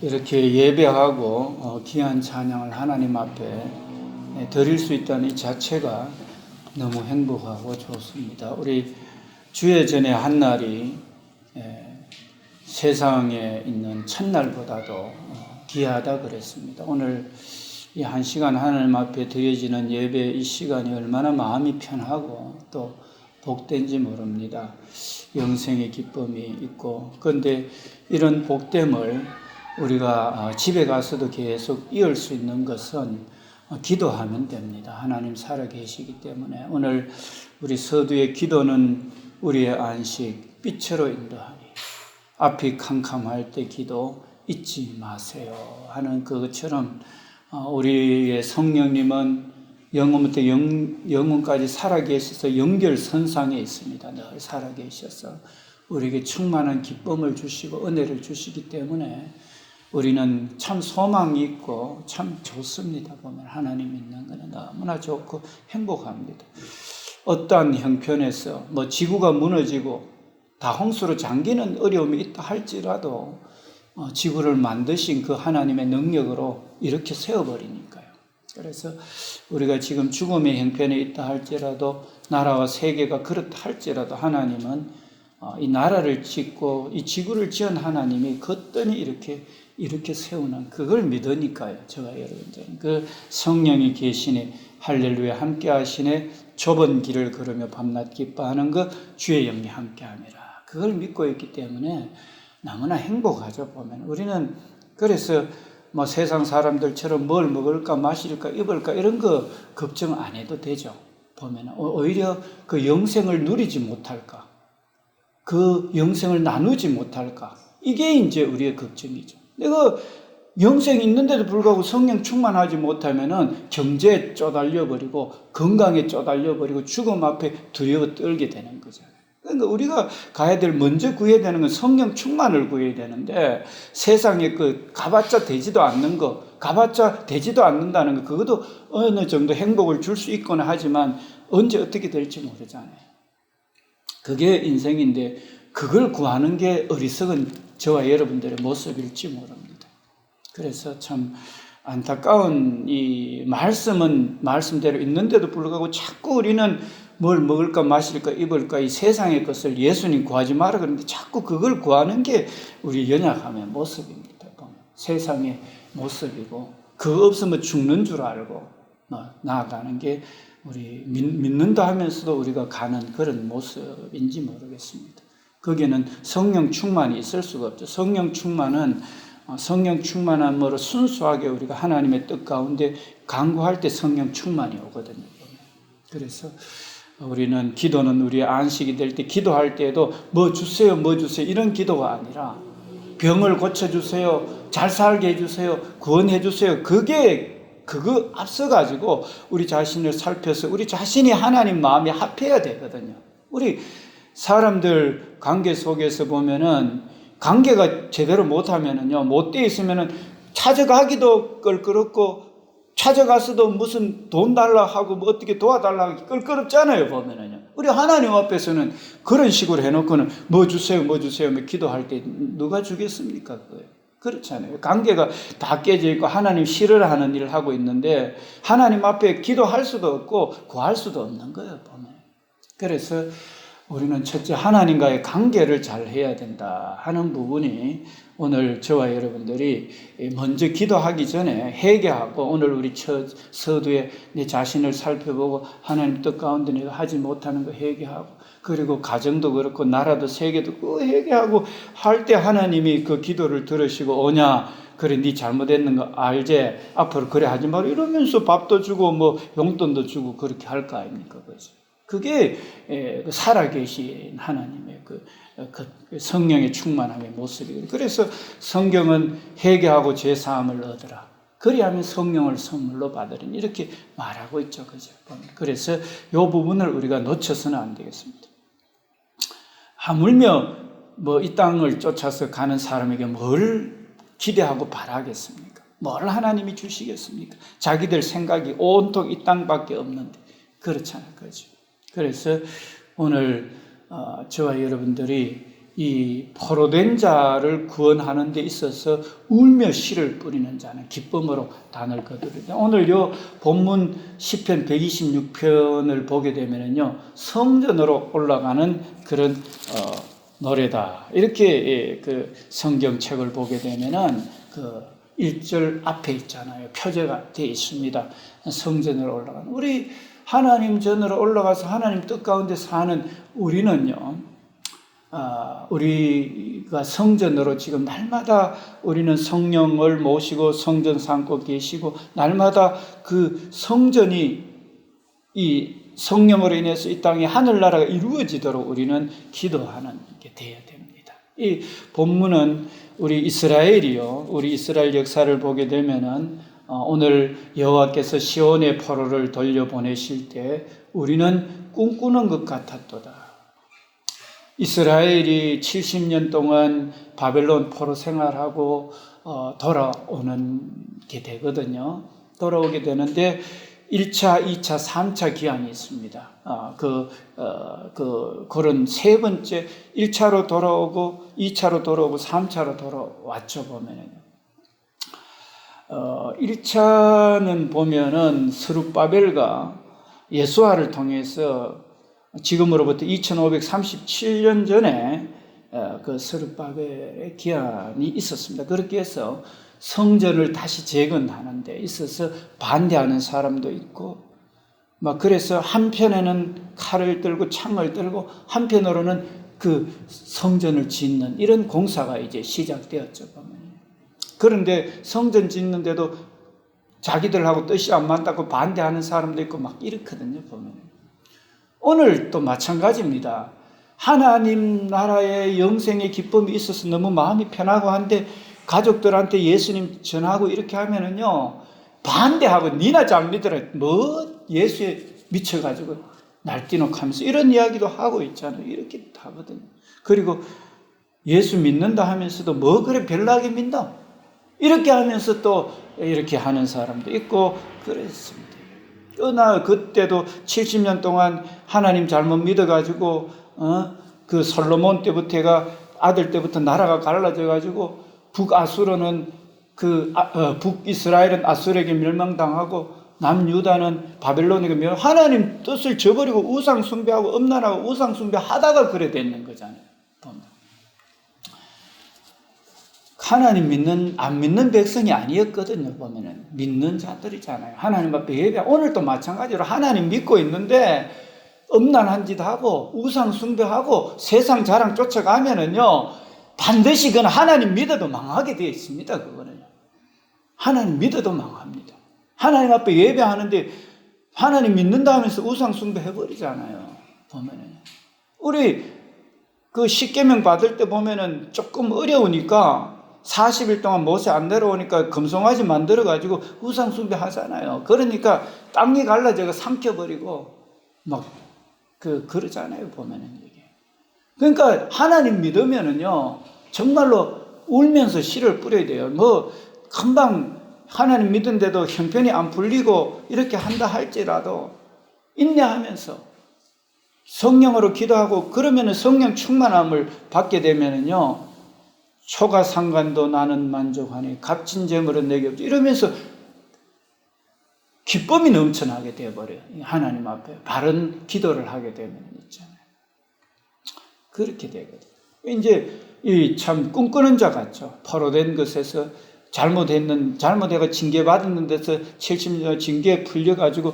이렇게 예배하고 귀한 찬양을 하나님 앞에 드릴 수 있다는 이 자체가 너무 행복하고 좋습니다. 우리 주의 전에 한 날이 세상에 있는 첫날보다도 귀하다 그랬습니다. 오늘 이 한 시간 하나님 앞에 드려지는 예배 이 시간이 얼마나 마음이 편하고 또 복된지 모릅니다. 영생의 기쁨이 있고, 그런데 이런 복됨을 우리가 집에 가서도 계속 이을 수 있는 것은 기도하면 됩니다. 하나님 살아계시기 때문에. 오늘 우리 서두의 기도는 우리의 안식, 빛으로 인도하니 앞이 캄캄할 때 기도 잊지 마세요 하는 그것처럼 우리의 성령님은 영혼부터 영혼까지 살아계셔서 연결선상에 있습니다. 늘 살아계셔서 우리에게 충만한 기쁨을 주시고 은혜를 주시기 때문에 우리는 참 소망이 있고 참 좋습니다. 보면 하나님 있는 것은 너무나 좋고 행복합니다. 어떠한 형편에서 지구가 무너지고 다 홍수로 잠기는 어려움이 있다 할지라도 지구를 만드신 그 하나님의 능력으로 이렇게 세워버리니까요. 그래서 우리가 지금 죽음의 형편에 있다 할지라도 나라와 세계가 그렇다 할지라도 하나님은 이 나라를 짓고 이 지구를 지은 하나님이 거뜬히 이렇게 세우는 그걸 믿으니까요. 제가 여러분들은 그 성령이 계시네 할렐루야 함께 하시네 좁은 길을 걸으며 밤낮 기뻐하는 그 주의 영이 함께 함이라. 그걸 믿고 있기 때문에 너무나 행복하죠. 보면 우리는 그래서 세상 사람들처럼 뭘 먹을까 마실까 입을까 이런 거 걱정 안 해도 되죠. 보면 오히려 그 영생을 누리지 못할까, 그 영생을 나누지 못할까, 이게 이제 우리의 걱정이죠. 내가 영생이 있는데도 불구하고 성령 충만하지 못하면은 경제에 쪼달려 버리고 건강에 쪼달려 버리고 죽음 앞에 두려워 떨게 되는 거잖아요. 그러니까 우리가 가야 될 먼저 구해야 되는 건 성령 충만을 구해야 되는데 세상에 그 가봤자 되지도 않는 거, 가봤자 되지도 않는다는 거, 그것도 어느 정도 행복을 줄 수 있거나 하지만 언제 어떻게 될지 모르잖아요. 그게 인생인데 그걸 구하는 게 어리석은 저와 여러분들의 모습일지 모릅니다. 그래서 참 안타까운 이 말씀은 말씀대로 있는데도 불구하고 자꾸 우리는 뭘 먹을까 마실까 입을까 이 세상의 것을 예수님 구하지 마라 그러는데 자꾸 그걸 구하는 게 우리 연약함의 모습입니다. 세상의 모습이고 그거 없으면 죽는 줄 알고 나아가는 게 우리 믿는다 하면서도 우리가 가는 그런 모습인지 모르겠습니다. 거기에는 성령 충만이 있을 수가 없죠. 성령 충만함으로 순수하게 우리가 하나님의 뜻 가운데 간구할 때 성령 충만이 오거든요. 그래서 우리는 기도는 우리의 안식이 될 때 기도할 때에도 뭐 주세요 이런 기도가 아니라 병을 고쳐주세요, 잘 살게 해주세요, 구원해주세요. 그거 앞서가지고 우리 자신을 살펴서 우리 자신이 하나님 마음에 합해야 되거든요. 우리 사람들 관계 속에서 보면은 관계가 제대로 못하면은요, 못돼 있으면은 찾아가기도 껄끄럽고 찾아가서도 무슨 돈 달라 하고 어떻게 도와달라 하기 껄끄럽잖아요. 보면은요. 우리 하나님 앞에서는 그런 식으로 해놓고는 뭐 주세요 기도할 때 누가 주겠습니까? 그렇잖아요. 관계가 다 깨져 있고 하나님 싫어를 하는 일을 하고 있는데 하나님 앞에 기도할 수도 없고 구할 수도 없는 거예요. 보면. 그래서 우리는 첫째 하나님과의 관계를 잘 해야 된다 하는 부분이 오늘 저와 여러분들이 먼저 기도하기 전에 회개하고 오늘 우리 첫 서두에 내 자신을 살펴보고 하나님 뜻 가운데 내가 하지 못하는 거 회개하고 그리고 가정도 그렇고 나라도 세계도 그 회개하고 할 때 하나님이 그 기도를 들으시고 오냐 그래 네 잘못했는 거 알지 앞으로 그래 하지 마라 이러면서 밥도 주고 용돈도 주고 그렇게 할 거 아닙니까? 그죠? 그게 살아계신 하나님의 그 성령의 충만함의 모습이거든요. 그래서 성경은 회개하고 죄사함을 얻으라. 그리하면 성령을 선물로 받으리니 이렇게 말하고 있죠. 그죠? 그래서 이 부분을 우리가 놓쳐서는 안 되겠습니다. 하물며 이 땅을 쫓아서 가는 사람에게 뭘 기대하고 바라겠습니까? 뭘 하나님이 주시겠습니까? 자기들 생각이 온통 이 땅밖에 없는데 그렇잖아요. 그죠? 그래서 오늘 저와 여러분들이 이 포로된 자를 구원하는 데 있어서 울며 씨를 뿌리는 자는 기쁨으로 단을 거두리라. 오늘 요 본문 시편 126편을 보게 되면은요, 성전으로 올라가는 그런 노래다. 이렇게 그 성경책을 보게 되면은 그 1절 앞에 있잖아요. 표제가 되어 있습니다. 성전으로 올라가는. 우리 하나님 전으로 올라가서 하나님 뜻 가운데 사는 우리는요, 우리가 성전으로 지금 날마다 우리는 성령을 모시고 성전 삼고 계시고, 날마다 그 성전이 이 성령으로 인해서 이 땅에 하늘나라가 이루어지도록 우리는 기도하는 게 되어야 됩니다. 이 본문은 우리 이스라엘이요, 우리 이스라엘 역사를 보게 되면은 오늘 여호와께서 시온의 포로를 돌려보내실 때 우리는 꿈꾸는 것 같았도다. 이스라엘이 70년 동안 바벨론 포로 생활하고 돌아오는 게 되거든요. 돌아오게 되는데 1차, 2차, 3차 기한이 있습니다. 그런 세 번째 1차로 돌아오고 2차로 돌아오고 3차로 돌아왔죠, 보면은. 1차는 보면은 스룹바벨과 예수아를 통해서 지금으로부터 2537년 전에 그 스룹바벨의 기한이 있었습니다. 그렇게 해서 성전을 다시 재건하는 데 있어서 반대하는 사람도 있고, 막 그래서 한편에는 칼을 들고 창을 들고 한편으로는 그 성전을 짓는 이런 공사가 이제 시작되었죠, 보면. 그런데 성전 짓는데도 자기들하고 뜻이 안 맞다고 반대하는 사람도 있고 막 이렇거든요, 보면. 오늘 또 마찬가지입니다. 하나님 나라의 영생의 기쁨이 있어서 너무 마음이 편하고 한데 가족들한테 예수님 전하고 이렇게 하면은요, 반대하고 니나 잘 믿으라, 뭐 예수에 미쳐가지고 날뛰노 하면서 이런 이야기도 하고 있잖아요. 이렇게 하거든요. 그리고 예수 믿는다 하면서도 뭐 그래 별나게 믿나? 이렇게 하면서 또 이렇게 하는 사람도 있고 그랬습니다. 그러나 그때도 70년 동안 하나님 잘못 믿어가지고 그 솔로몬 때부터가 아들 때부터 나라가 갈라져가지고 북아수르는 북이스라엘은 아수르에게 멸망당하고 남유다는 바벨론에게 하나님 뜻을 저버리고 우상 숭배하고 음란하고 우상 숭배하다가 그래 되는 거잖아요. 하나님 안 믿는 백성이 아니었거든요, 보면은. 믿는 자들이잖아요. 하나님 앞에 예배, 오늘도 마찬가지로 하나님 믿고 있는데, 음란한 짓 하고, 우상 숭배하고, 세상 자랑 쫓아가면은요, 반드시 그건 하나님 믿어도 망하게 되어 있습니다, 그거는요. 하나님 믿어도 망합니다. 하나님 앞에 예배하는데, 하나님 믿는다 하면서 우상 숭배해버리잖아요, 보면은. 우리, 그 십계명 받을 때 보면은 조금 어려우니까, 40일 동안 모세 안 내려오니까 금송아지 만들어가지고 우상 숭배하잖아요. 그러니까 땅이 갈라져가 삼켜버리고 막 그러잖아요, 보면은 이게. 그러니까 하나님 믿으면은요, 정말로 울면서 씨를 뿌려야 돼요. 뭐 금방 하나님 믿은데도 형편이 안 풀리고 이렇게 한다 할지라도 인내하면서 성령으로 기도하고 그러면은 성령 충만함을 받게 되면은요, 초가 상관도 나는 만족하니 값진 재물은 내게 없지, 이러면서 기쁨이 넘쳐나게 되어버려요. 하나님 앞에 바른 기도를 하게 되면 있잖아요. 그렇게 되거든요. 이제 이 참 꿈꾸는 자 같죠. 포로된 것에서 잘못해가 징계받는 데서 70년 징계에 풀려가지고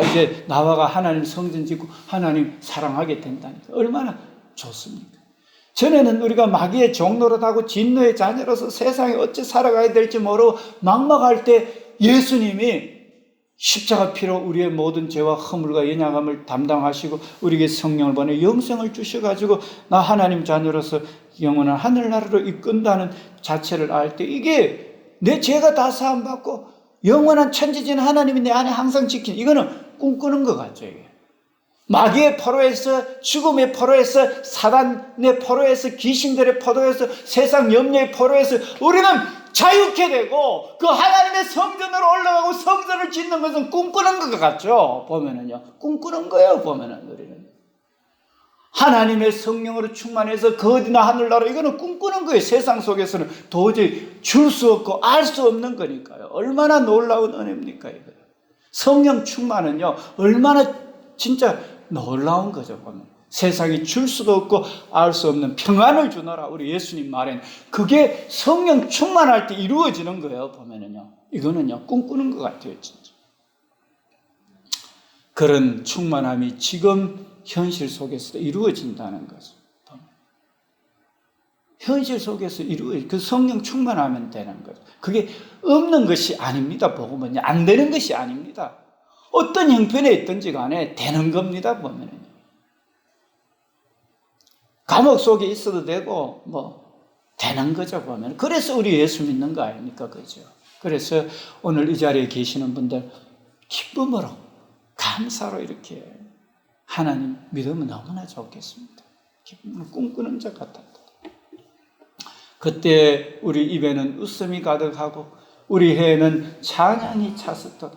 이제 나와가 하나님 성전 짓고 하나님 사랑하게 된다니까 얼마나 좋습니까? 전에는 우리가 마귀의 종노릇하고 진노의 자녀로서 세상에 어찌 살아가야 될지 모르고 막막할 때 예수님이 십자가 피로 우리의 모든 죄와 허물과 연약함을 담당하시고 우리에게 성령을 보내 영생을 주셔가지고 나 하나님 자녀로서 영원한 하늘나라로 이끈다는 자체를 알 때 이게 내 죄가 다 사함받고 영원한 천지진 하나님이 내 안에 항상 지킨, 이거는 꿈꾸는 것 같죠, 이게. 마귀의 포로에서, 죽음의 포로에서, 사단의 포로에서, 귀신들의 포로에서, 세상 염려의 포로에서 우리는 자유케 되고 그 하나님의 성전으로 올라가고 성전을 짓는 것은 꿈꾸는 것 같죠, 보면은요. 꿈꾸는 거예요, 보면은 우리는. 하나님의 성령으로 충만해서 그 어디나 하늘나라, 이거는 꿈꾸는 거예요. 세상 속에서는 도저히 줄 수 없고 알 수 없는 거니까요. 얼마나 놀라운 은혜입니까, 이거. 성령 충만은요, 얼마나 진짜 놀라운 거죠, 보면. 세상이 줄 수도 없고 알 수 없는 평안을 주노라, 우리 예수님 말엔. 그게 성령 충만할 때 이루어지는 거예요, 보면은요. 이거는요, 꿈꾸는 것 같아요, 진짜. 그런 충만함이 지금 현실 속에서도 이루어진다는 거죠. 현실 속에서 그 성령 충만하면 되는 거죠. 그게 없는 것이 아닙니다, 복음은요. 안 되는 것이 아닙니다. 어떤 형편에 있든지 간에 되는 겁니다, 보면은요. 감옥 속에 있어도 되고, 되는 거죠, 보면. 그래서 우리 예수 믿는 거 아닙니까, 그죠? 그래서 오늘 이 자리에 계시는 분들, 기쁨으로, 감사로 이렇게 하나님 믿으면 너무나 좋겠습니다. 기쁨으로 꿈꾸는 자 같았다. 그때 우리 입에는 웃음이 가득하고 우리 혀에는 찬양이 찼었다.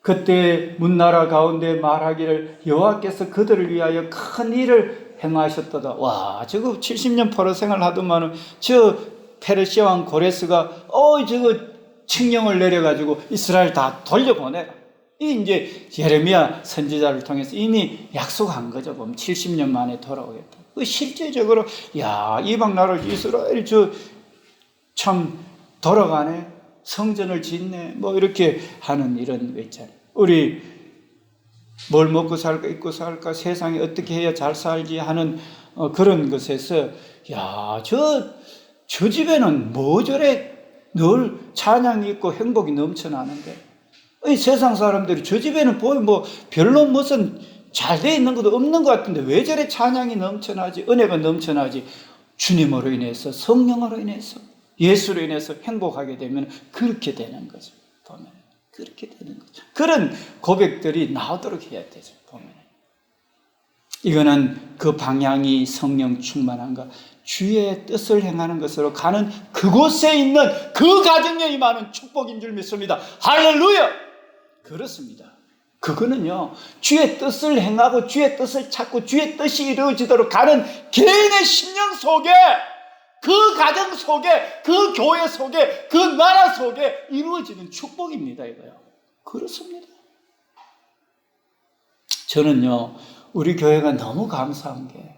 그때 문나라 가운데 말하기를 여호와께서 그들을 위하여 큰 일을 행하셨도다. 와, 저거 70년 포로 생활하더만은 저 페르시아 왕 고레스가 저거 칙령을 내려가지고 이스라엘 다 돌려보내라. 이 이제 예레미야 선지자를 통해서 이미 약속한 거죠. 보면 70년 만에 돌아오겠다. 실제적으로 이방 나라 이스라엘 참 돌아가네, 성전을 짓네, 이렇게 하는 이런 거 있잖아요. 우리 뭘 먹고 살까, 입고 살까, 세상에 어떻게 해야 잘 살지 하는 그런 것에서 저 집에는 저래 늘 찬양이 있고 행복이 넘쳐나는데, 이 세상 사람들이 저 집에는 보면 별로 무슨 잘 돼 있는 것도 없는 것 같은데 왜 저래 찬양이 넘쳐나지, 은혜가 넘쳐나지? 주님으로 인해서, 성령으로 인해서, 예수로 인해서 행복하게 되면 그렇게 되는 거죠. 보면 그렇게 되는 거죠. 그런 고백들이 나오도록 해야 되죠. 보면 이거는 그 방향이 성령 충만한가, 주의 뜻을 행하는 것으로 가는 그곳에 있는 그 가정에 임하는 축복인 줄 믿습니다. 할렐루야! 그렇습니다. 그거는요, 주의 뜻을 행하고 주의 뜻을 찾고 주의 뜻이 이루어지도록 가는 개인의 심령 속에, 그 가정 속에, 그 교회 속에, 그 나라 속에 이루어지는 축복입니다, 이거요. 그렇습니다. 저는요, 우리 교회가 너무 감사한 게,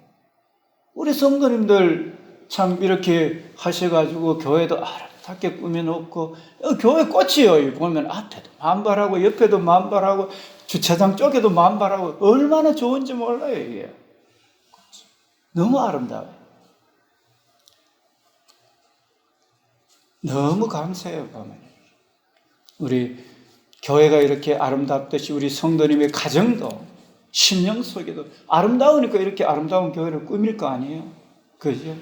우리 성도님들 참 이렇게 하셔가지고 교회도 아름답게 꾸며놓고, 교회 꽃이요. 보면 앞에도 만발하고 옆에도 만발하고 주차장 쪽에도 만발하고 얼마나 좋은지 몰라요, 이게. 너무 아름다워요. 너무 감사해요, 보면. 우리 교회가 이렇게 아름답듯이 우리 성도님의 가정도, 심령 속에도 아름다우니까 이렇게 아름다운 교회를 꾸밀 거 아니에요? 그죠?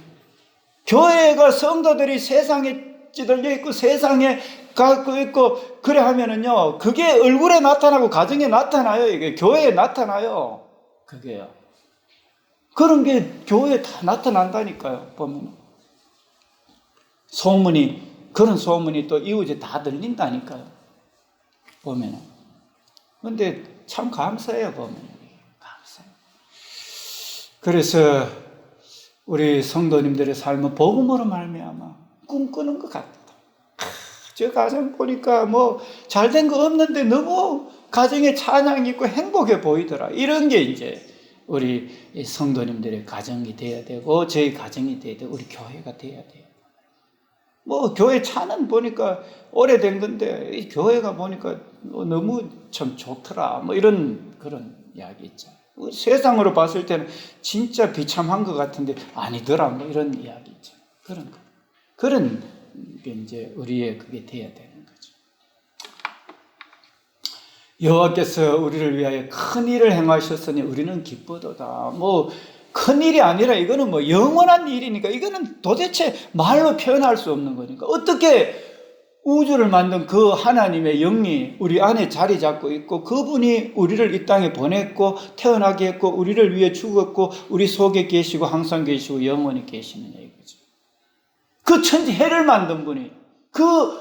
교회가 성도들이 세상에 찌들려 있고 세상에 갖고 있고 그래 하면은요, 그게 얼굴에 나타나고 가정에 나타나요. 이게 교회에 나타나요. 그게요. 그런 게 교회에 다 나타난다니까요. 보면 그런 소문이 또 이웃에 다 들린다니까요. 보면은. 근데 참 감사해요, 보면. 감사해요. 그래서 우리 성도님들의 삶은 복음으로 말미암아 꿈꾸는 것 같다. 저 가정 보니까 잘된 거 없는데 너무 가정에 찬양이 있고 행복해 보이더라. 이런 게 이제 우리 성도님들의 가정이 돼야 되고, 저희 가정이 돼야 되고, 우리 교회가 돼야 돼요. 교회 차는 보니까 오래된 건데, 이 교회가 보니까 너무 참 좋더라. 이런 그런 이야기 있잖아요. 세상으로 봤을 때는 진짜 비참한 것 같은데 아니더라. 이런 이야기 있잖아요. 그런 게 이제 우리의 그게 돼야 되는 거죠. 여호와께서 우리를 위하여 큰 일을 행하셨으니 우리는 기쁘도다. 큰 일이 아니라 이거는 영원한 일이니까, 이거는 도대체 말로 표현할 수 없는 거니까. 어떻게 우주를 만든 그 하나님의 영이 우리 안에 자리 잡고 있고, 그분이 우리를 이 땅에 보냈고 태어나게 했고 우리를 위해 죽었고 우리 속에 계시고 항상 계시고 영원히 계시느냐 이거죠. 그 천지 해를 만든 분이, 그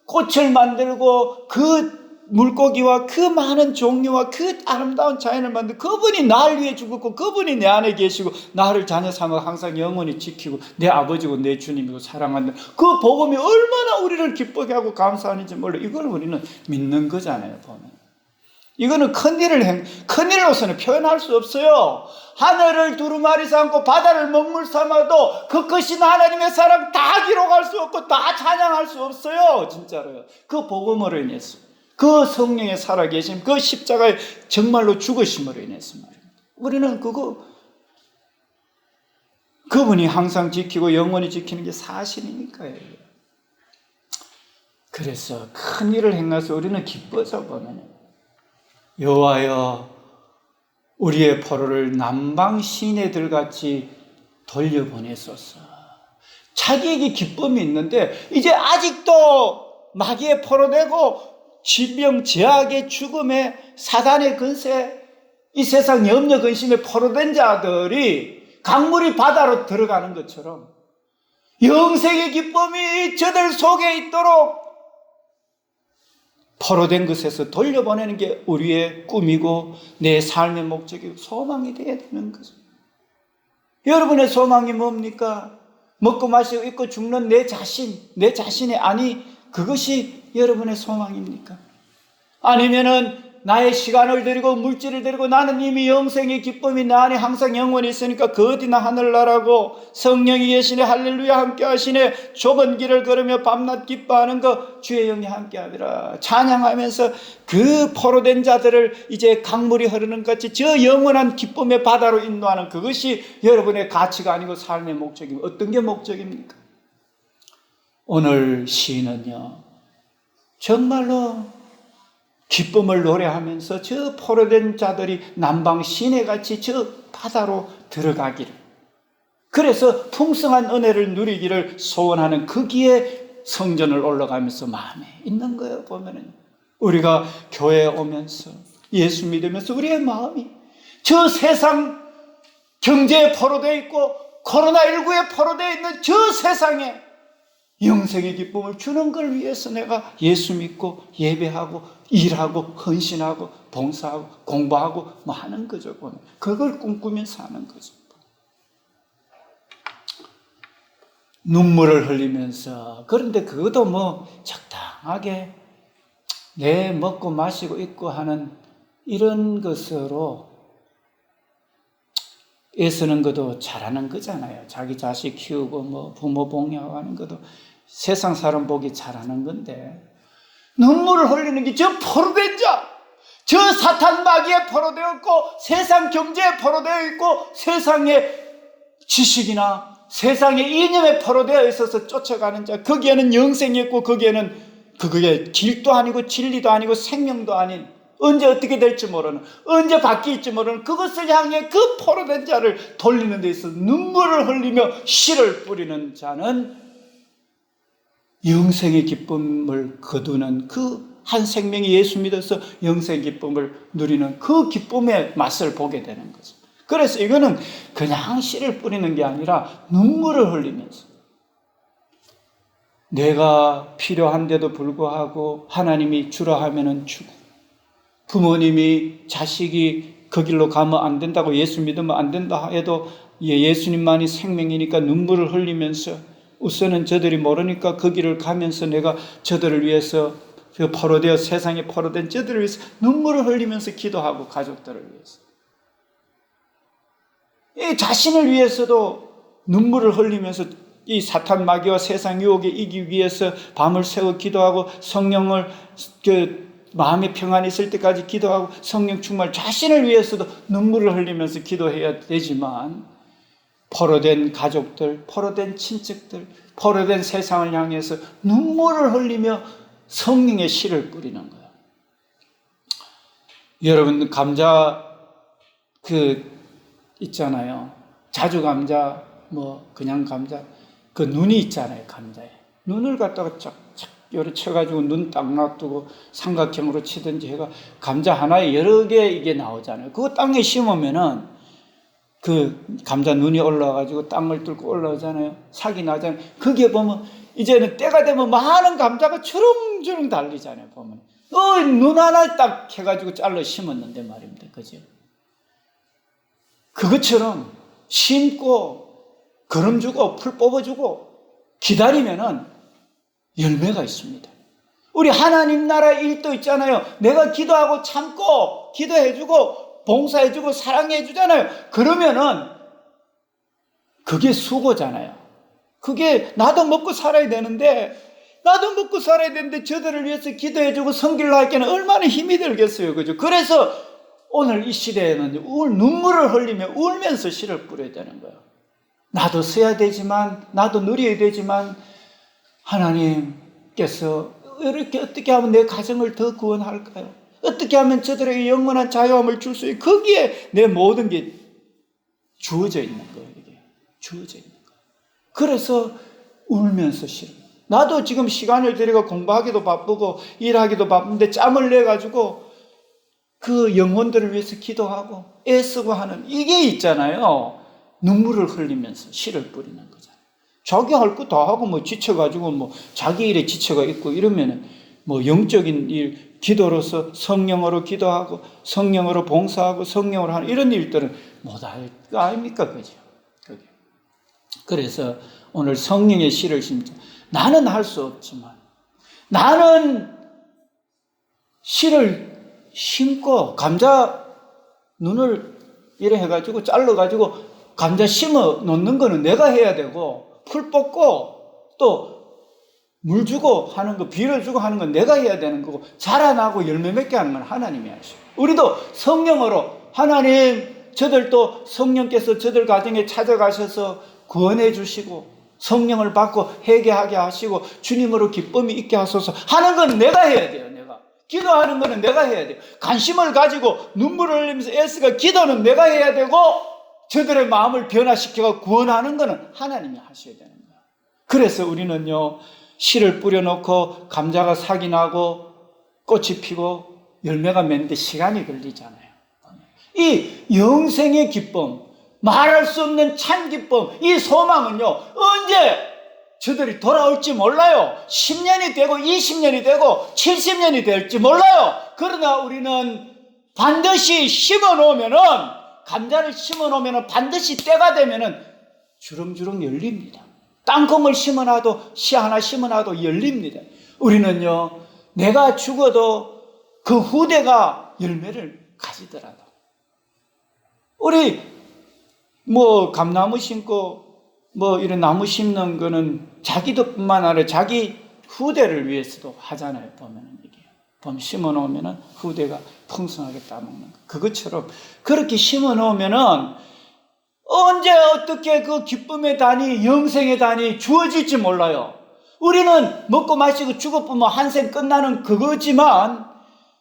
꽃을 만들고 그 물고기와 그 많은 종류와 그 아름다운 자연을 만든 그분이 나를 위해 죽었고 그분이 내 안에 계시고 나를 자녀 삼아 항상 영원히 지키고 내 아버지고 내 주님이고 사랑한다. 그 복음이 얼마나 우리를 기쁘게 하고 감사하는지 몰라. 이걸 우리는 믿는 거잖아요. 보면 이거는 큰일로서는 표현할 수 없어요. 하늘을 두루마리 삼고 바다를 먹물 삼아도 그 크신 하나님의 사랑 다 기록할 수 없고 다 찬양할 수 없어요. 진짜로요. 그 복음으로 인해서 그 성령의 살아계심, 그 십자가의 정말로 죽으심으로 인해서 말입니다. 우리는 그분이 항상 지키고 영원히 지키는 게 사실이니까요. 그래서 큰 일을 행해서 우리는 기뻐서 보면 여호와여 우리의 포로를 남방 시내들같이 돌려보내소서. 자기에게 기쁨이 있는데 이제 아직도 마귀의 포로되고 질병, 제약의 죽음에 사단의 근세, 이 세상 염려 근심에 포로된 자들이 강물이 바다로 들어가는 것처럼 영생의 기쁨이 저들 속에 있도록 포로된 것에서 돌려보내는 게 우리의 꿈이고 내 삶의 목적이고 소망이 되어야 되는 거죠. 여러분의 소망이 뭡니까? 먹고 마시고 입고 죽는 내 자신의 아니 그것이 여러분의 소망입니까? 아니면은 나의 시간을 드리고 물질을 드리고 나는 이미 영생의 기쁨이 내 안에 항상 영원히 있으니까 그 어디나 하늘나라고 성령이 계시네 할렐루야 함께 하시네 좁은 길을 걸으며 밤낮 기뻐하는 거 주의 영이 함께 하리라 찬양하면서 그 포로된 자들을 이제 강물이 흐르는 같이 저 영원한 기쁨의 바다로 인도하는 그것이 여러분의 가치가 아니고 삶의 목적입니다. 어떤 게 목적입니까? 오늘 시인은요 정말로 기쁨을 노래하면서 저 포로된 자들이 남방 시내같이 저 바다로 들어가기를 그래서 풍성한 은혜를 누리기를 소원하는 거기에 성전을 올라가면서 마음에 있는 거예요. 보면은 우리가 교회에 오면서 예수 믿으면서 우리의 마음이 저 세상 경제에 포로되어 있고 코로나19에 포로되어 있는 저 세상에 영생의 기쁨을 주는 걸 위해서 내가 예수 믿고 예배하고 일하고 헌신하고 봉사하고 공부하고 뭐 하는 거죠. 그걸 꿈꾸면서 하는 거죠. 눈물을 흘리면서 그런데 그것도 뭐 적당하게 내 먹고 마시고 입고 하는 이런 것으로 애쓰는 것도 잘하는 거잖아요. 자기 자식 키우고 뭐 부모 봉양하는 것도 세상 사람 보기 잘하는 건데 눈물을 흘리는 게 저 포로된 자, 저 사탄 마귀에 포로되었고 세상 경제에 포로되어 있고 세상의 지식이나 세상의 이념에 포로되어 있어서 쫓아가는 자, 거기에는 영생이 있고 거기에는 그게 길도 아니고 진리도 아니고 생명도 아닌 언제 어떻게 될지 모르는 언제 바뀔지 모르는 그것을 향해 그 포로된 자를 돌리는 데 있어서 눈물을 흘리며 씨를 뿌리는 자는 영생의 기쁨을 거두는 그 한 생명이 예수 믿어서 영생의 기쁨을 누리는 그 기쁨의 맛을 보게 되는 거죠. 그래서 이거는 그냥 씨를 뿌리는 게 아니라 눈물을 흘리면서 내가 필요한데도 불구하고 하나님이 주라 하면은 주고 부모님이 자식이 그 길로 가면 안 된다고 예수 믿으면 안 된다 해도 예수님만이 생명이니까 눈물을 흘리면서 우선은 저들이 모르니까 그 길을 가면서 내가 저들을 위해서 포로되어 세상에 포로된 저들을 위해서 눈물을 흘리면서 기도하고 가족들을 위해서 이 자신을 위해서도 눈물을 흘리면서 이 사탄 마귀와 세상 유혹에 이기기 위해서 밤을 새워 기도하고 성령을 마음의 평안이 있을 때까지 기도하고 성령 충만 자신을 위해서도 눈물을 흘리면서 기도해야 되지만 포로된 가족들, 포로된 친척들, 포로된 세상을 향해서 눈물을 흘리며 성령의 씨를 뿌리는 거예요. 여러분 감자 있잖아요. 자주 감자 뭐 그냥 감자 그 눈이 있잖아요. 감자에 눈을 갖다가 쫙쫙 요래 쳐가지고 눈 딱 놔두고 삼각형으로 치든지 해가 감자 하나에 여러 개 이게 나오잖아요. 그거 땅에 심으면은 그 감자 눈이 올라와가지고 땅을 뚫고 올라오잖아요. sak이 나잖아요. 거기에 보면 이제는 때가 되면 많은 감자가 주렁주렁 달리잖아요. 보면 눈 하나 딱 해가지고 잘라 심었는데 말입니다. 그죠? 그것처럼 심고 거름 주고 풀 뽑아주고 기다리면은 열매가 있습니다. 우리 하나님 나라 일도 있잖아요. 내가 기도하고 참고 기도해주고 봉사해주고 사랑해주잖아요. 그러면은 그게 수고잖아요. 그게 나도 먹고 살아야 되는데 저들을 위해서 기도해주고 섬기려 할 때는 얼마나 힘이 들겠어요. 그죠? 그래서 오늘 이 시대에는 눈물을 흘리며 울면서 씨를 뿌려야 되는 거예요. 나도 써야 되지만, 나도 누려야 되지만, 하나님께서 이렇게 어떻게 하면 내 가정을 더 구원할까요? 어떻게 하면 저들에게 영원한 자유함을 줄 수 있어요? 거기에 내 모든 게 주어져 있는 거예요. 이게 주어져 있는 거예요. 그래서 울면서 씨를. 나도 지금 시간을 들이고 공부하기도 바쁘고 일하기도 바쁜데 짬을 내가지고 그 영혼들을 위해서 기도하고 애쓰고 하는 이게 있잖아요. 눈물을 흘리면서 씨를 뿌리는 거잖아요. 자기 할 거 다 하고 지쳐가지고 자기 일에 지쳐가 있고 이러면은 영적인 일, 기도로서 성령으로 기도하고 성령으로 봉사하고 성령으로 하는 이런 일들은 못할 거 아닙니까? 그죠? 그래서 오늘 성령의 씨를 심자. 나는 할 수 없지만 나는 씨를 심고 감자 눈을 이래 해가지고 잘라가지고 감자 심어 놓는 거는 내가 해야 되고 풀 뽑고 또 물 주고 하는 거 빌어주고 하는 건 내가 해야 되는 거고 자라나고 열매 맺게 하는 건 하나님이 하시고 우리도 성령으로 하나님 저들도 성령께서 저들 가정에 찾아가셔서 구원해 주시고 성령을 받고 회개하게 하시고 주님으로 기쁨이 있게 하소서 하는 건 내가 해야 돼요. 내가 기도하는 거는 내가 해야 돼요. 관심을 가지고 눈물을 흘리면서 애쓰가 기도는 내가 해야 되고 저들의 마음을 변화시켜 구원하는 거는 하나님이 하셔야 되는 거예요. 그래서 우리는요 씨를 뿌려놓고 감자가 싹이 나고 꽃이 피고 열매가 맺는데 시간이 걸리잖아요. 이 영생의 기쁨, 말할 수 없는 참 기쁨, 이 소망은요 언제 저들이 돌아올지 몰라요. 10년이 되고 20년이 되고 70년이 될지 몰라요. 그러나 우리는 반드시 심어놓으면은 감자를 심어놓으면 반드시 때가 되면은 주렁주렁 열립니다. 땅콩을 심어놔도 씨 하나 심어놔도 열립니다. 우리는요 내가 죽어도 그 후대가 열매를 가지더라도 우리 감나무 심고 이런 나무 심는 거는 자기도뿐만 아니라 자기 후대를 위해서도 하잖아요. 보면은 이게 심어 놓으면은 후대가 풍성하게 따먹는 거. 그것처럼 그렇게 심어 놓으면은 언제 어떻게 그 기쁨의 단위, 영생의 단위 주어질지 몰라요. 우리는 먹고 마시고 죽어보면 한생 끝나는 그거지만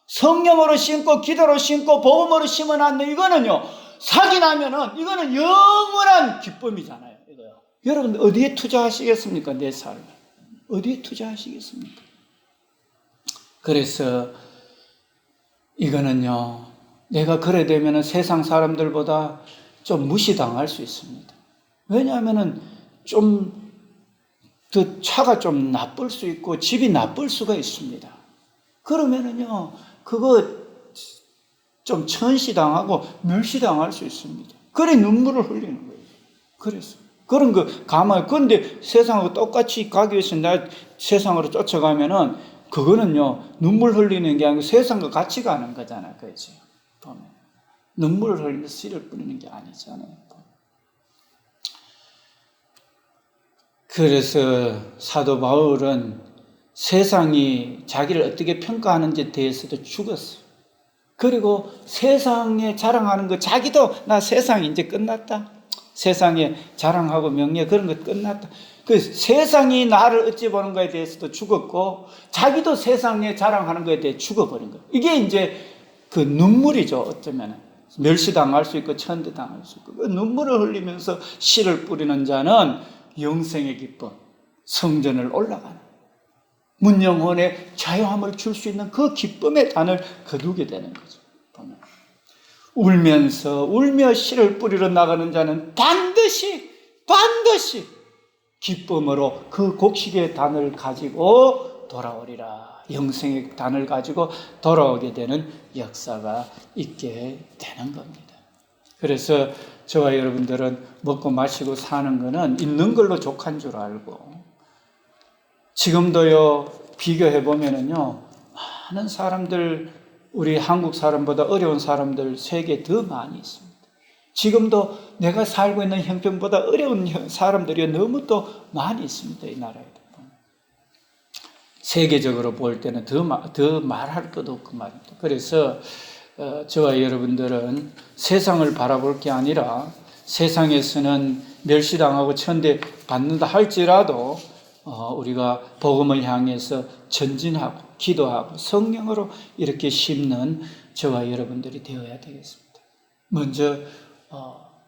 성령으로 심고 기도로 심고 복음으로 심어놨는 이거는요 사기 나면은 이거는 영원한 기쁨이잖아요. 이거요. 여러분 어디에 투자하시겠습니까? 내 삶을 어디에 투자하시겠습니까? 그래서 이거는요 내가 그래 되면은 세상 사람들보다 좀 무시당할 수 있습니다. 왜냐하면은 좀 그 차가 좀 나쁠 수 있고 집이 나쁠 수가 있습니다. 그러면은요 그거 좀 천시당하고 멸시당할 수 있습니다. 그래 눈물을 흘리는 거예요. 그래서 그런 거 가만히 그런데 세상하고 똑같이 가기 위해서 나 세상으로 쫓아가면은 그거는요 눈물 흘리는 게 아니고 세상과 같이 가는 거잖아요. 그렇지? 보면 눈물을 흘리면서 씨를 뿌리는 게 아니잖아요. 그래서 사도 바울은 세상이 자기를 어떻게 평가하는지에 대해서도 죽었어요. 그리고 세상에 자랑하는 거 자기도 나 세상이 이제 끝났다. 세상에 자랑하고 명예 그런 거 끝났다. 그 세상이 나를 어찌 보는 거에 대해서도 죽었고 자기도 세상에 자랑하는 거에 대해 죽어버린 거예요. 이게 이제 그 눈물이죠. 어쩌면 멸시당할 수 있고 천대당할 수 있고 그 눈물을 흘리면서 씨를 뿌리는 자는 영생의 기쁨, 성전을 올라가는 문영혼의 자유함을 줄 수 있는 그 기쁨의 단을 거두게 되는 거죠. 보면. 울며 씨를 뿌리러 나가는 자는 반드시 기쁨으로 그 곡식의 단을 가지고 돌아오리라. 영생의 단을 가지고 돌아오게 되는 역사가 있게 되는 겁니다. 그래서 저와 여러분들은 먹고 마시고 사는 거는 있는 걸로 족한 줄 알고, 지금도요, 비교해 보면은요, 많은 사람들, 우리 한국 사람보다 어려운 사람들 세계에 더 많이 있습니다. 지금도 내가 살고 있는 형편보다 어려운 사람들이 너무 또 많이 있습니다. 이 나라에. 세계적으로 볼 때는 더 말할 것도 없고 말입니다. 그래서 저와 여러분들은 세상을 바라볼 게 아니라 세상에서는 멸시당하고 천대 받는다 할지라도 우리가 복음을 향해서 전진하고 기도하고 성령으로 이렇게 심는 저와 여러분들이 되어야 되겠습니다. 먼저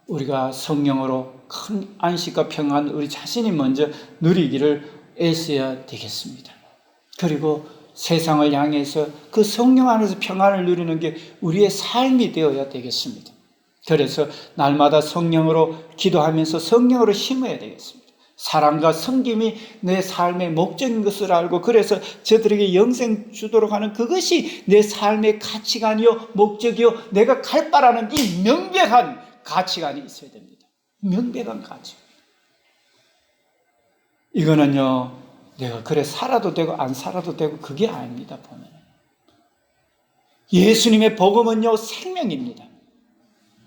우리가 성령으로 큰 안식과 평안 우리 자신이 먼저 누리기를 애써야 되겠습니다. 그리고 세상을 향해서 그 성령 안에서 평안을 누리는 게 우리의 삶이 되어야 되겠습니다. 그래서 날마다 성령으로 기도하면서 성령으로 힘어야 되겠습니다. 사랑과 섬김이 내 삶의 목적인 것을 알고, 그래서 저들에게 영생 주도록 하는 그것이 내 삶의 가치관이요 목적이요 내가 갈 바라는 이 명백한 가치관이 있어야 됩니다. 명백한 가치관. 이거는요, 내가 그래 살아도 되고 안 살아도 되고 그게 아닙니다. 보면 예수님의 복음은요 생명입니다.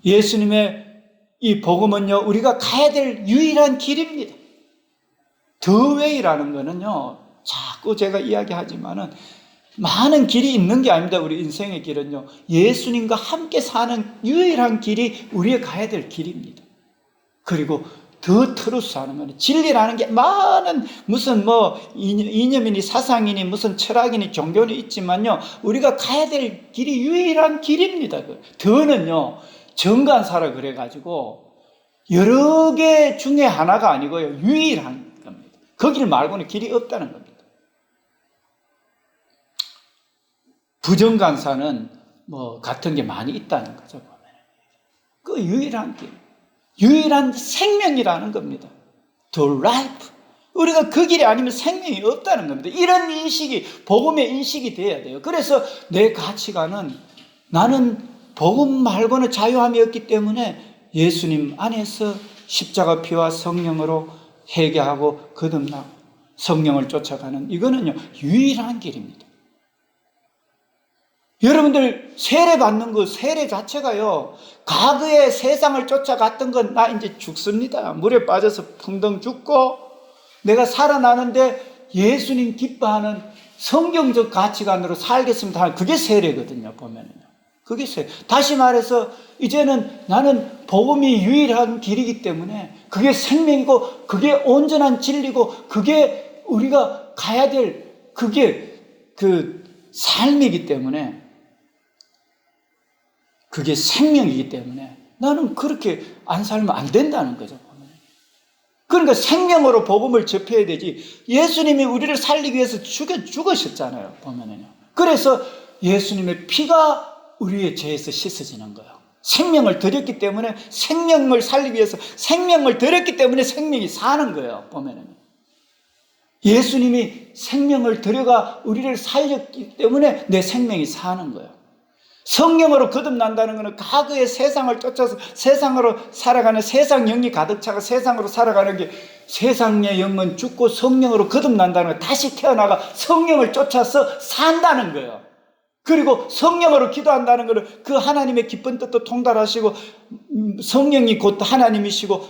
예수님의 이 복음은요 우리가 가야 될 유일한 길입니다. The way라는 거는요, 자꾸 제가 이야기하지만은 많은 길이 있는 게 아닙니다. 우리 인생의 길은요, 예수님과 함께 사는 유일한 길이 우리가 가야 될 길입니다. 그리고 더 트루스 하는 거는 진리라는 게 많은 무슨 이념이니 사상이니 무슨 철학이니 종교는 있지만요, 우리가 가야 될 길이 유일한 길입니다. 더는요 정관사라 그래가지고 여러 개 중에 하나가 아니고요, 유일한 겁니다. 거길 말고는 길이 없다는 겁니다. 부정관사는 같은 게 많이 있다는 거죠. 보면 그 유일한 길, 유일한 생명이라는 겁니다. The life. 우리가 그 길이 아니면 생명이 없다는 겁니다. 이런 인식이 복음의 인식이 돼야 돼요. 그래서 내 가치관은 나는 복음 말고는 자유함이 없기 때문에 예수님 안에서 십자가 피와 성령으로 회개하고 거듭나고 성령을 쫓아가는, 이거는요 유일한 길입니다. 여러분들 세례 받는 거, 세례 자체가요, 과거에 세상을 쫓아갔던 건 나 이제 죽습니다. 물에 빠져서 풍덩 죽고 내가 살아나는데 예수님 기뻐하는 성경적 가치관으로 살겠습니다. 그게 세례거든요. 보면은요, 그게 세례. 다시 말해서 이제는 나는 복음이 유일한 길이기 때문에 그게 생명이고 그게 온전한 진리고 그게 우리가 가야 될 그게 그 삶이기 때문에, 그게 생명이기 때문에 나는 그렇게 안 살면 안 된다는 거죠. 그러니까 생명으로 복음을 접해야 되지. 예수님이 우리를 살리기 위해서 죽으셨잖아요. 보면은요. 그래서 예수님의 피가 우리의 죄에서 씻어지는 거예요. 생명을 드렸기 때문에, 생명을 살리기 위해서 생명을 드렸기 때문에 생명이 사는 거예요. 보면은요. 예수님이 생명을 드려가 우리를 살렸기 때문에 내 생명이 사는 거예요. 성령으로 거듭난다는 것은 과거의 세상을 쫓아서 세상으로 살아가는, 세상 영이 가득 차가 세상으로 살아가는 게, 세상의 영은 죽고 성령으로 거듭난다는 거, 다시 태어나가 성령을 쫓아서 산다는 거예요. 그리고 성령으로 기도한다는 것은 그 하나님의 기쁜 뜻도 통달하시고, 성령이 곧 하나님이시고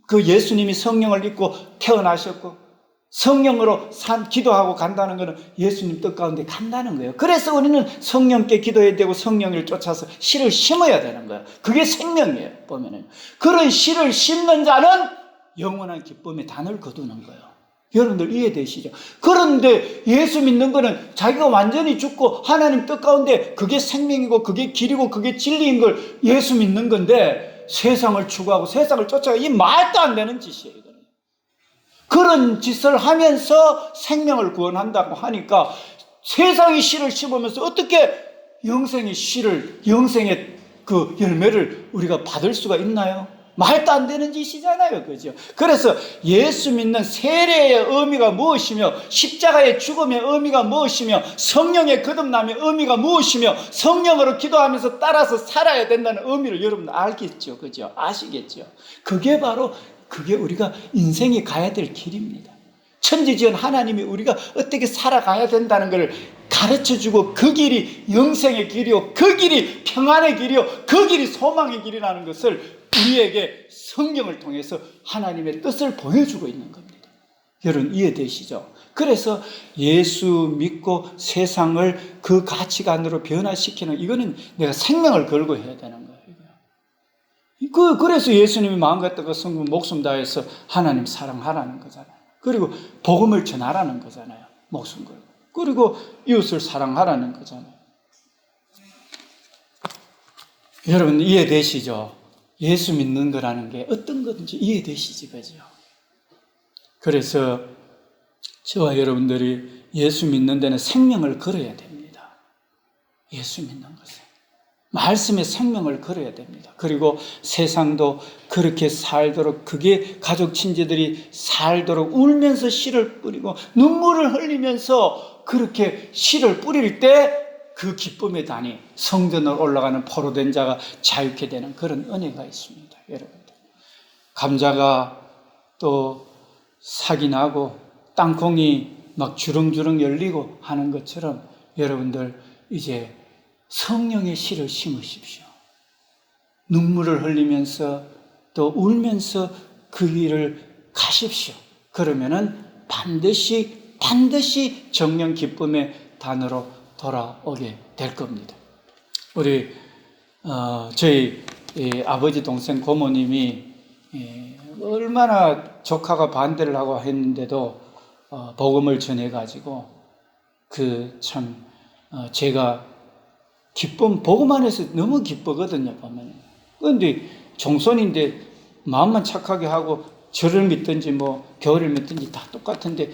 그 예수님이 성령을 입고 태어나셨고 성령으로 기도하고 간다는 것은 예수님 뜻 가운데 간다는 거예요. 그래서 우리는 성령께 기도해야 되고 성령을 쫓아서 씨를 심어야 되는 거예요. 그게 생명이에요. 보면은 그런 씨를 심는 자는 영원한 기쁨의 단을 거두는 거예요. 여러분들 이해되시죠? 그런데 예수 믿는 거는 자기가 완전히 죽고 하나님 뜻 가운데 그게 생명이고 그게 길이고 그게 진리인 걸 예수 믿는 건데, 세상을 추구하고 세상을 쫓아가, 이 말도 안 되는 짓이에요. 그런 짓을 하면서 생명을 구원한다고 하니까 세상이 씨를 심으면서 어떻게 영생의 씨를, 영생의 그 열매를 우리가 받을 수가 있나요? 말도 안 되는 짓이잖아요. 그죠? 그래서 예수 믿는 세례의 의미가 무엇이며, 십자가의 죽음의 의미가 무엇이며, 성령의 거듭남의 의미가 무엇이며, 성령으로 기도하면서 따라서 살아야 된다는 의미를 여러분 알겠죠? 그죠? 아시겠죠? 그게 바로, 그게 우리가 인생에 가야 될 길입니다. 천지지은 하나님이 우리가 어떻게 살아가야 된다는 것을 가르쳐주고, 그 길이 영생의 길이요, 그 길이 평안의 길이요, 그 길이 소망의 길이라는 것을 우리에게 성경을 통해서 하나님의 뜻을 보여주고 있는 겁니다. 여러분 이해되시죠? 그래서 예수 믿고 세상을 그 가치관으로 변화시키는, 이거는 내가 생명을 걸고 해야 되는 거예요. 그래서 예수님이 마음 갖다가 성부 목숨 다해서 하나님 사랑하라는 거잖아요. 그리고 복음을 전하라는 거잖아요. 목숨 걸고. 그리고 이웃을 사랑하라는 거잖아요. 여러분 이해되시죠? 예수 믿는 거라는 게 어떤 건지 이해되시지, 그죠? 그래서 저와 여러분들이 예수 믿는 데는 생명을 걸어야 됩니다. 예수 믿는 것은 말씀의 생명을 걸어야 됩니다. 그리고 세상도 그렇게 살도록, 그게 가족 친지들이 살도록 울면서 씨를 뿌리고 눈물을 흘리면서 그렇게 씨를 뿌릴 때 그 기쁨의 단위, 성전으로 올라가는 포로된 자가 자유케 되는 그런 은혜가 있습니다. 여러분들, 감자가 또 삭이 나고 땅콩이 막 주렁주렁 열리고 하는 것처럼 여러분들 이제 성령의 씨를 심으십시오. 눈물을 흘리면서 또 울면서 그 길을 가십시오. 그러면은 반드시 정령 기쁨의 단으로 돌아오게 될 겁니다. 우리 저희 아버지 동생 고모님이 얼마나 조카가 반대를 하고 했는데도 복음을 전해가지고 제가 복음 안에서 너무 기쁘거든요, 보면. 그런데 종손인데 마음만 착하게 하고 절을 믿든지 뭐 교회를 믿든지 다 똑같은데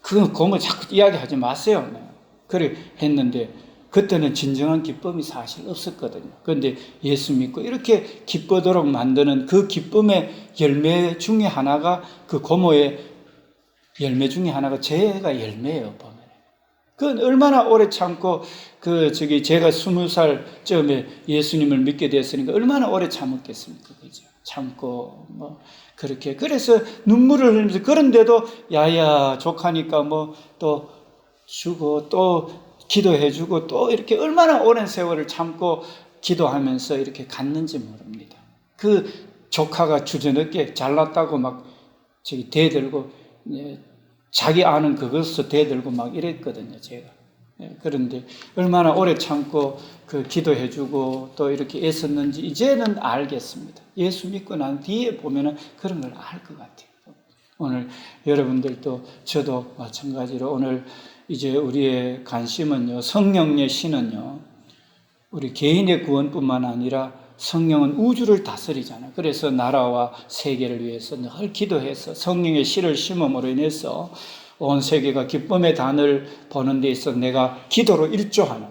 그 고모 자꾸 이야기하지 마세요. 그래 했는데 그때는 진정한 기쁨이 사실 없었거든요. 그런데 예수 믿고 이렇게 기쁘도록 만드는 그 기쁨의 열매 중에 하나가, 그 고모의 열매 중에 하나가 제가 열매예요, 보면. 그 얼마나 오래 참고, 제가 20살쯤에 예수님을 믿게 됐으니까 얼마나 오래 참았겠습니까? 그죠? 참고, 그렇게. 그래서 눈물을 흘리면서, 그런데도, 야야, 조카니까 또 주고, 또 기도해주고, 또 이렇게 얼마나 오랜 세월을 참고 기도하면서 이렇게 갔는지 모릅니다. 그 조카가 주저넘게 잘났다고 막 대들고, 자기 아는 그것을 대들고 막 이랬거든요, 제가. 그런데 얼마나 오래 참고 기도해주고 또 이렇게 애썼는지 이제는 알겠습니다. 예수 믿고 난 뒤에 보면은 그런 걸 알 것 같아요. 오늘 여러분들도 저도 마찬가지로 오늘 이제 우리의 관심은요, 성령의 신은요, 우리 개인의 구원뿐만 아니라 성령은 우주를 다스리잖아요. 그래서 나라와 세계를 위해서 늘 기도해서 성령의 씨를 심음으로 인해서 온 세계가 기쁨의 단을 보는 데 있어서 내가 기도로 일조하는,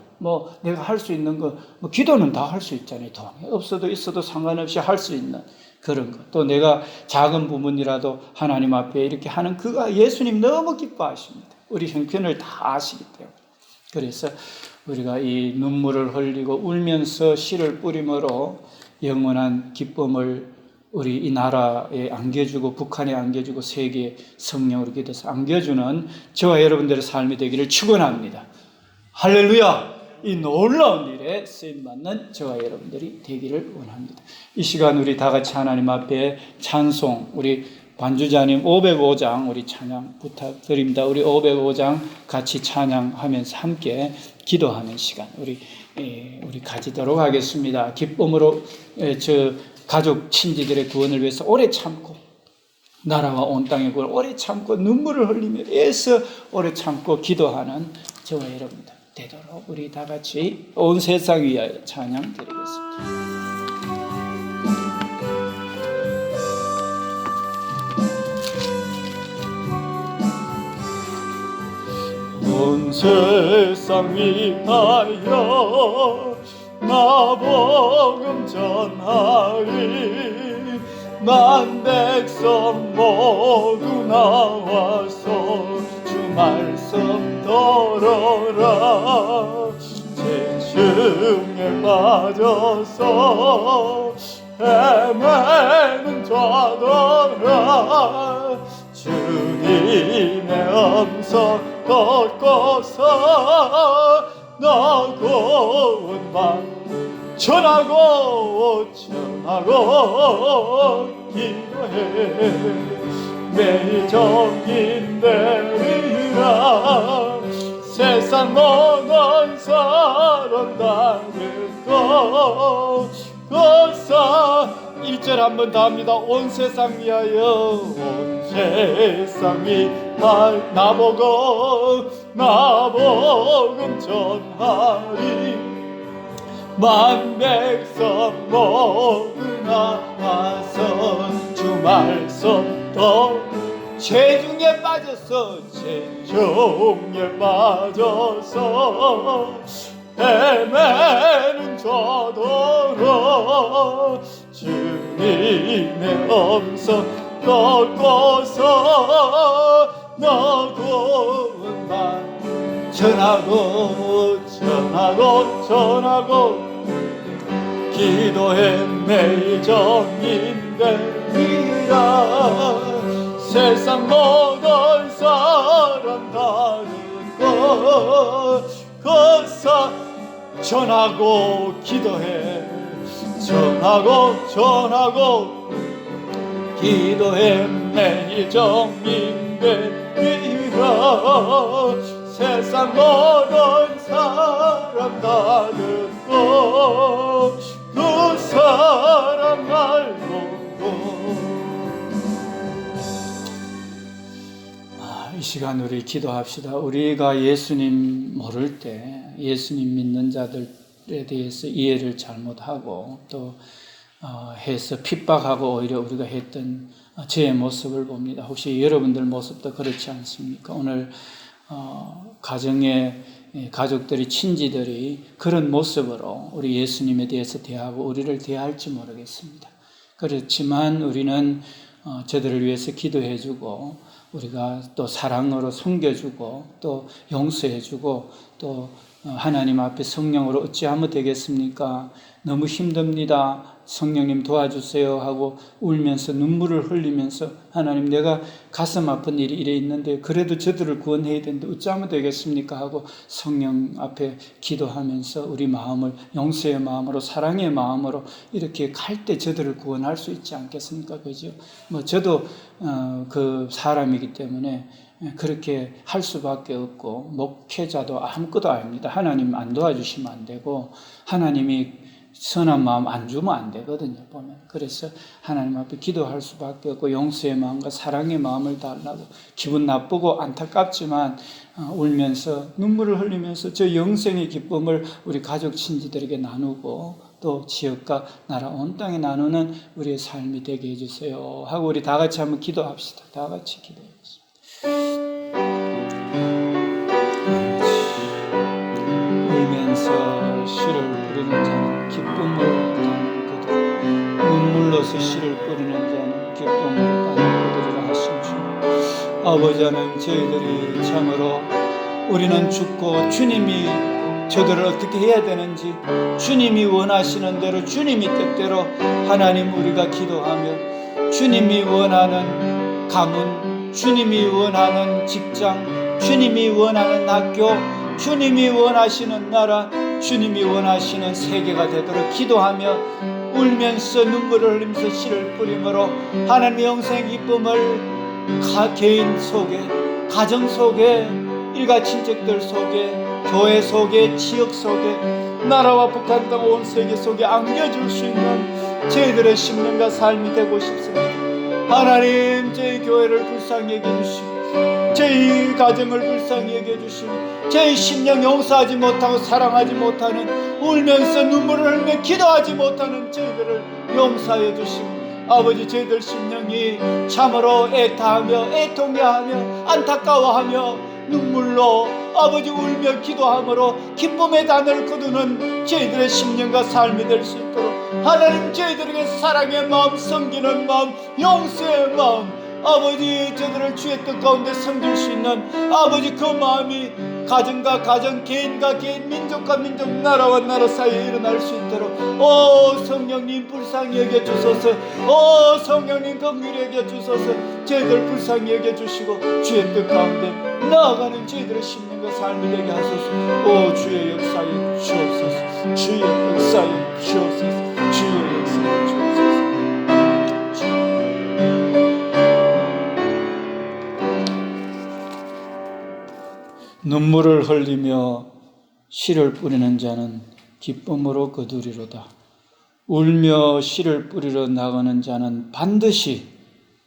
내가 할 수 있는 거, 기도는 다 할 수 있잖아요. 돈이 없어도 있어도 상관없이 할 수 있는 그런 것. 또 내가 작은 부분이라도 하나님 앞에 이렇게 하는, 그가 예수님 너무 기뻐하십니다. 우리 형편을 다 아시기 때문에. 그래서 우리가 이 눈물을 흘리고 울면서 씨를 뿌림으로 영원한 기쁨을 우리 이 나라에 안겨주고, 북한에 안겨주고, 세계에 성령으로 기도해서 안겨주는 저와 여러분들의 삶이 되기를 축원합니다. 할렐루야! 이 놀라운 일에 쓰임받는 저와 여러분들이 되기를 원합니다. 이 시간 우리 다 같이 하나님 앞에 찬송, 우리 반주자님 505장 우리 찬양 부탁드립니다. 우리 505장 같이 찬양하면서 함께 기도하는 시간 우리 가지도록 하겠습니다. 기쁨으로 저 가족 친지들의 구원을 위해서 오래 참고, 나라와 온 땅의 구원을 오래 참고 눈물을 흘리며 애써 오래 참고 기도하는 저와 여러분들 되도록 우리 다 같이 온 세상 위하여 찬양 드리겠습니다. 온 세상 위하여 나 복음 전하리, 만 백성 모두 나와서 주 말씀 들어라. 죄중에 빠져서 헤매는 자들아, 주님의 음성 듣고서 너고운 말 전하고 기도해. 매일 정인되리라. 세상 모든 사람 다 듣고 거사 1절 한번 더 합니다. 온 세상 위하여 온 세상이 나보고 전하리. 만 백성 모두 나와서 주 말씀 더 죄중에 빠져서 헤매는 자들아, 주님의 음성 듣고서 너고운 말 전하고 기도해. 매일 정인되리라. 세상 모든 사람 다 듣고 거사 전하고 기도해. 전하고 기도해. 매일 정인되리라. 세상 모든 사람 다 듣고 그 사람 말 듣고. 이 시간 우리 기도합시다. 우리가 예수님 모를 때 예수님 믿는 자들에 대해서 이해를 잘못하고 또 해서 핍박하고 오히려 우리가 했던 제 모습을 봅니다. 혹시 여러분들 모습도 그렇지 않습니까? 오늘 가정에 가족들이 친지들이 그런 모습으로 우리 예수님에 대해서 대하고 우리를 대할지 모르겠습니다. 그렇지만 우리는 저들을 위해서 기도해주고 우리가 또 사랑으로 섬겨주고 또 용서해주고 또 하나님 앞에 성령으로 어찌하면 되겠습니까? 너무 힘듭니다. 성령님 도와주세요 하고 울면서 눈물을 흘리면서 하나님 내가 가슴 아픈 일이 이래 있는데 그래도 저들을 구원해야 되는데 어찌하면 되겠습니까? 하고 성령 앞에 기도하면서 우리 마음을 용서의 마음으로 사랑의 마음으로 이렇게 갈 때 저들을 구원할 수 있지 않겠습니까? 그죠? 저도 그 사람이기 때문에 그렇게 할 수밖에 없고 목회자도 아무것도 아닙니다. 하나님 안 도와주시면 안 되고 하나님이 선한 마음 안 주면 안 되거든요, 보면. 그래서 하나님 앞에 기도할 수밖에 없고 용서의 마음과 사랑의 마음을 달라고 기분 나쁘고 안타깝지만 울면서 눈물을 흘리면서 저 영생의 기쁨을 우리 가족 친지들에게 나누고 또 지역과 나라 온 땅에 나누는 우리의 삶이 되게 해주세요 하고 우리 다 같이 한번 기도합시다. 다 같이 기도하겠습니다. 울면서 시를 부르는 자는 기쁨을 따는 그들, 눈물로서 시를 뿌리는 자는 기쁨을 따는 그들이라 하신 주. 아버지 하나님, 저희들이 참으로 우리는 죽고 주님이 저들을 어떻게 해야 되는지 주님이 원하시는 대로 주님이 뜻대로 하나님 우리가 기도하며 주님이 원하는 가문, 주님이 원하는 직장, 주님이 원하는 학교, 주님이 원하시는 나라, 주님이 원하시는 세계가 되도록 기도하며 울면서 눈물을 흘리면서 씨를 뿌림으로 하나님의 영생 기쁨을 개인 속에, 가정 속에, 일가 친척들 속에, 교회 속에, 지역 속에, 나라와 북한 땅 온 세계 속에 안겨줄 수 있는 저희들의 심령과 삶이 되고 싶습니다. 하나님, 저희 교회를 불쌍히 여겨주시고 저희 가정을 불쌍히 여겨주시고 저희 심령 용서하지 못하고 사랑하지 못하는, 울면서 눈물을 흘리며 기도하지 못하는 저희들을 용서해 주시고 아버지, 저희들 심령이 참으로 애타하며 애통해하며 안타까워하며 눈물로 아버지 울며 기도함으로 기쁨의 단을 거두는 저희들의 심령과 삶이 될 수 있도록 하나님 저희들에게 사랑의 마음, 섬기는 마음, 용서의 마음, 아버지 저들을 주의 뜻 가운데 섬길 수 있는 아버지 그 마음이 가정과 가정, 개인과 개인, 민족과 민족, 나라와 나라 사이에 일어날 수 있도록 성령님 불쌍히 여겨주소서. 성령님 긍휼히 여겨주소서. 저희들 불쌍히 여겨주시고 주의 뜻 가운데 나아가는 저희들의 심령과 삶이 되게 하소서. 주의 역사에 주옵소서. 주의 역사에 주옵소서. 주의 역사에 주옵소서. 눈물을 흘리며 씨를 뿌리는 자는 기쁨으로 거두리로다. 울며 씨를 뿌리러 나가는 자는 반드시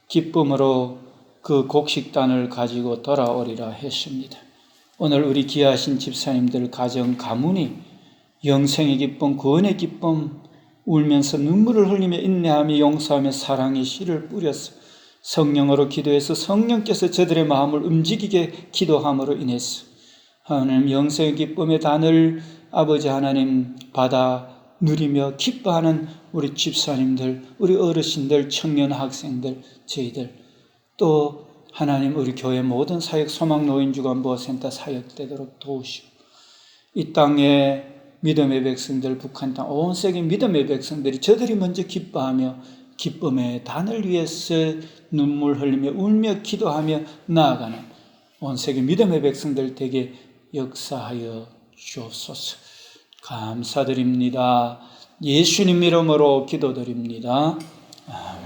기쁨으로 그 곡식단을 가지고 돌아오리라 했습니다. 오늘 우리 귀하신 집사님들 가정 가문이 영생의 기쁨, 구원의 기쁨, 울면서 눈물을 흘리며 인내하며 용서하며 사랑의 씨를 뿌렸어. 성령으로 기도해서 성령께서 저들의 마음을 움직이게 기도함으로 인해서 하나님 영생의 기쁨의 단을 아버지 하나님 받아 누리며 기뻐하는 우리 집사님들, 우리 어르신들, 청년 학생들, 저희들 또 하나님 우리 교회 모든 사역 소망노인주간보호센터 사역되도록 도우시고 이 땅에 믿음의 백성들, 북한 땅 온 세계 믿음의 백성들이 저들이 먼저 기뻐하며 기쁨의 단을 위해서 눈물 흘리며 울며 기도하며 나아가는 온 세계 믿음의 백성들 되게 역사하여 주옵소서. 감사드립니다. 예수님 이름으로 기도드립니다. 아멘.